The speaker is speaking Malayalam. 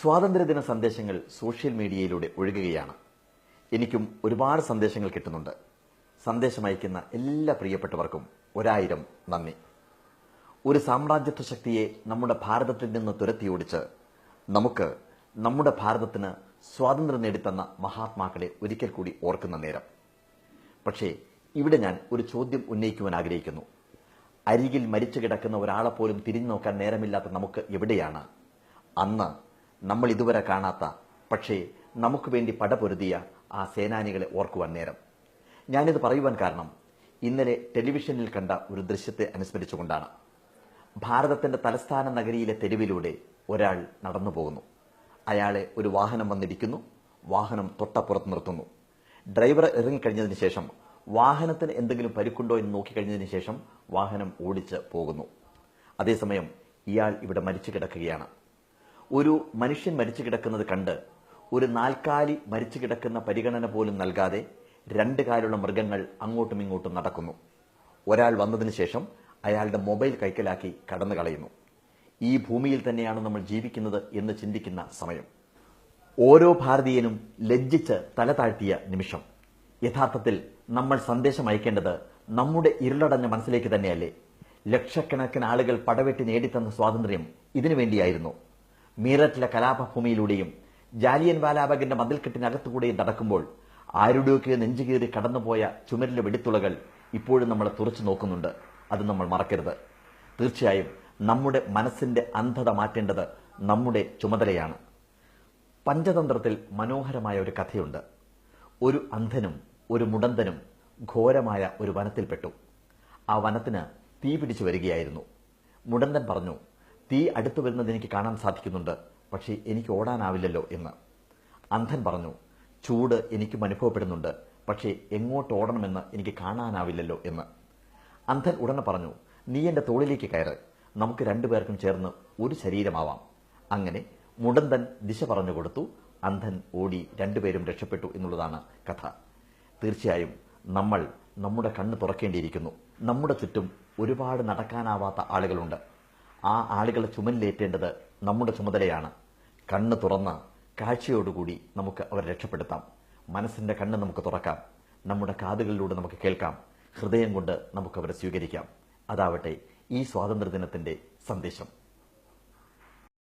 സ്വാതന്ത്ര്യദിന സന്ദേശങ്ങൾ സോഷ്യൽ മീഡിയയിലൂടെ ഒഴുകുകയാണ്. എനിക്കും ഒരുപാട് സന്ദേശങ്ങൾ കിട്ടുന്നുണ്ട്. സന്ദേശം അയക്കുന്ന എല്ലാ പ്രിയപ്പെട്ടവർക്കും 1000 നന്ദി. ഒരു സാമ്രാജ്യത്വ ശക്തിയെ നമ്മുടെ ഭാരതത്തിൽ നിന്ന് തുരത്തിയോടിച്ച് നമുക്ക് നമ്മുടെ ഭാരതത്തിന് സ്വാതന്ത്ര്യം നേടിത്തന്ന മഹാത്മാക്കളെ ഒരിക്കൽ കൂടി ഓർക്കുന്ന നേരം. പക്ഷേ ഇവിടെ ഞാൻ ഒരു ചോദ്യം ഉന്നയിക്കുവാൻ ആഗ്രഹിക്കുന്നു. അരികിൽ മരിച്ചു കിടക്കുന്ന ഒരാളെ പോലും തിരിഞ്ഞു നോക്കാൻ നേരമില്ലാത്ത നമുക്ക് എവിടെയാണ് അന്ന് നമ്മൾ ഇതുവരെ കാണാത്ത, പക്ഷേ നമുക്ക് വേണ്ടി പടപൊരുതിയ ആ സേനാനികളെ ഓർക്കുവാൻ നേരം? ഞാനിത് പറയുവാൻ കാരണം ഇന്നലെ ടെലിവിഷനിൽ കണ്ട ഒരു ദൃശ്യത്തെ അനുസ്മരിച്ചുകൊണ്ടാണ്. ഭാരതത്തിന്റെ തലസ്ഥാന നഗരിയിലെ തെരുവിലൂടെ ഒരാൾ നടന്നു പോകുന്നു. അയാളെ ഒരു വാഹനം വന്നിടിക്കുന്നു. വാഹനം തൊട്ടപ്പുറത്ത് നിർത്തുന്നു. ഡ്രൈവർ ഇറങ്ങിക്കഴിഞ്ഞതിന് ശേഷം വാഹനത്തിന് എന്തെങ്കിലും പരിക്കുണ്ടോ എന്ന് നോക്കിക്കഴിഞ്ഞതിന് ശേഷം വാഹനം ഓടിച്ച് പോകുന്നു. അതേസമയം ഇയാൾ ഇവിടെ മരിച്ചു കിടക്കുകയാണ്. ഒരു മനുഷ്യൻ മരിച്ചു കിടക്കുന്നത് കണ്ട് ഒരു നാൽക്കാലി മരിച്ചു കിടക്കുന്ന പരിഗണന പോലും നൽകാതെ 2 കാലുള്ള മൃഗങ്ങൾ അങ്ങോട്ടും ഇങ്ങോട്ടും നടക്കുന്നു. ഒരാൾ വന്നതിന് ശേഷം അയാളുടെ മൊബൈൽ കൈക്കലാക്കി കടന്നു കളയുന്നു. ഈ ഭൂമിയിൽ തന്നെയാണ് നമ്മൾ ജീവിക്കുന്നത് എന്ന് ചിന്തിക്കുന്ന സമയം. ഓരോ ഭാരതീയനും ലജ്ജിച്ച് തല താഴ്ത്തിയ നിമിഷം. യഥാർത്ഥത്തിൽ നമ്മൾ സന്ദേശം അയക്കേണ്ടത് നമ്മുടെ ഇരുളടഞ്ഞ മനസ്സിലേക്ക് തന്നെയല്ലേ? ലക്ഷക്കണക്കിന് ആളുകൾ പടവെട്ടി നേടിത്തന്ന സ്വാതന്ത്ര്യം ഇതിനു വേണ്ടിയായിരുന്നു. മീററ്റിലെ കലാപഭൂമിയിലൂടെയും ജാലിയൻ വാലാബാഗിന്റെ മതിൽക്കെട്ടിനകത്തുകൂടെയും നടക്കുമ്പോൾ ആരുടെയൊക്കെ നെഞ്ചുകീറി കടന്നുപോയ ചുമരിലെ വെടിത്തുളകൾ ഇപ്പോഴും നമ്മളെ തുറച്ചു നോക്കുന്നുണ്ട്. അത് നമ്മൾ മറക്കരുത്. തീർച്ചയായും നമ്മുടെ മനസ്സിന്റെ അന്ധത മാറ്റേണ്ടത് നമ്മുടെ ചുമതലയാണ്. പഞ്ചതന്ത്രത്തിൽ മനോഹരമായ ഒരു കഥയുണ്ട്. ഒരു അന്ധനും ഒരു മുടന്തനും ഘോരമായ ഒരു വനത്തിൽപ്പെട്ടു. ആ വനത്തിന് തീ പിടിച്ചു വരികയായിരുന്നു. മുടന്തൻ പറഞ്ഞു, തീ അടുത്തു വരുന്നത് എനിക്ക് കാണാൻ സാധിക്കുന്നുണ്ട്, പക്ഷേ എനിക്ക് ഓടാനാവില്ലല്ലോ എന്ന്. അന്ധൻ പറഞ്ഞു, ചൂട് എനിക്കും അനുഭവപ്പെടുന്നുണ്ട്, പക്ഷേ എങ്ങോട്ട് ഓടണമെന്ന് എനിക്ക് കാണാനാവില്ലല്ലോ എന്ന്. അന്ധൻ ഉടനെ പറഞ്ഞു, നീ എന്റെ തോളിലേക്ക് കയറ്, നമുക്ക് 2 പേർക്കും ചേർന്ന് ഒരു ശരീരമാവാം. അങ്ങനെ മുടന്തൻ ദിശ പറഞ്ഞു കൊടുത്തു. അന്ധൻ ഓടി, 2 പേരും രക്ഷപ്പെട്ടു എന്നുള്ളതാണ് കഥ. തീർച്ചയായും നമ്മൾ നമ്മുടെ കണ്ണ് തുറക്കേണ്ടിയിരിക്കുന്നു. നമ്മുടെ ചുറ്റും ഒരുപാട് നടക്കാനാവാത്ത ആളുകളുണ്ട്. ആ ആളുകളെ ചുമലിലേറ്റേണ്ടത് നമ്മുടെ ചുമതലയാണ്. കണ്ണ് തുറന്ന് കാഴ്ചയോടുകൂടി നമുക്ക് അവരെ രക്ഷപ്പെടുത്താം. മനസ്സിന്റെ കണ്ണ് നമുക്ക് തുറക്കാം. നമ്മുടെ കാതുകളിലൂടെ നമുക്ക് കേൾക്കാം. ഹൃദയം കൊണ്ട് നമുക്ക് അവരെ സ്വീകരിക്കാം. അതാവട്ടെ ഈ സ്വാതന്ത്ര്യദിനത്തിന്റെ സന്ദേശം.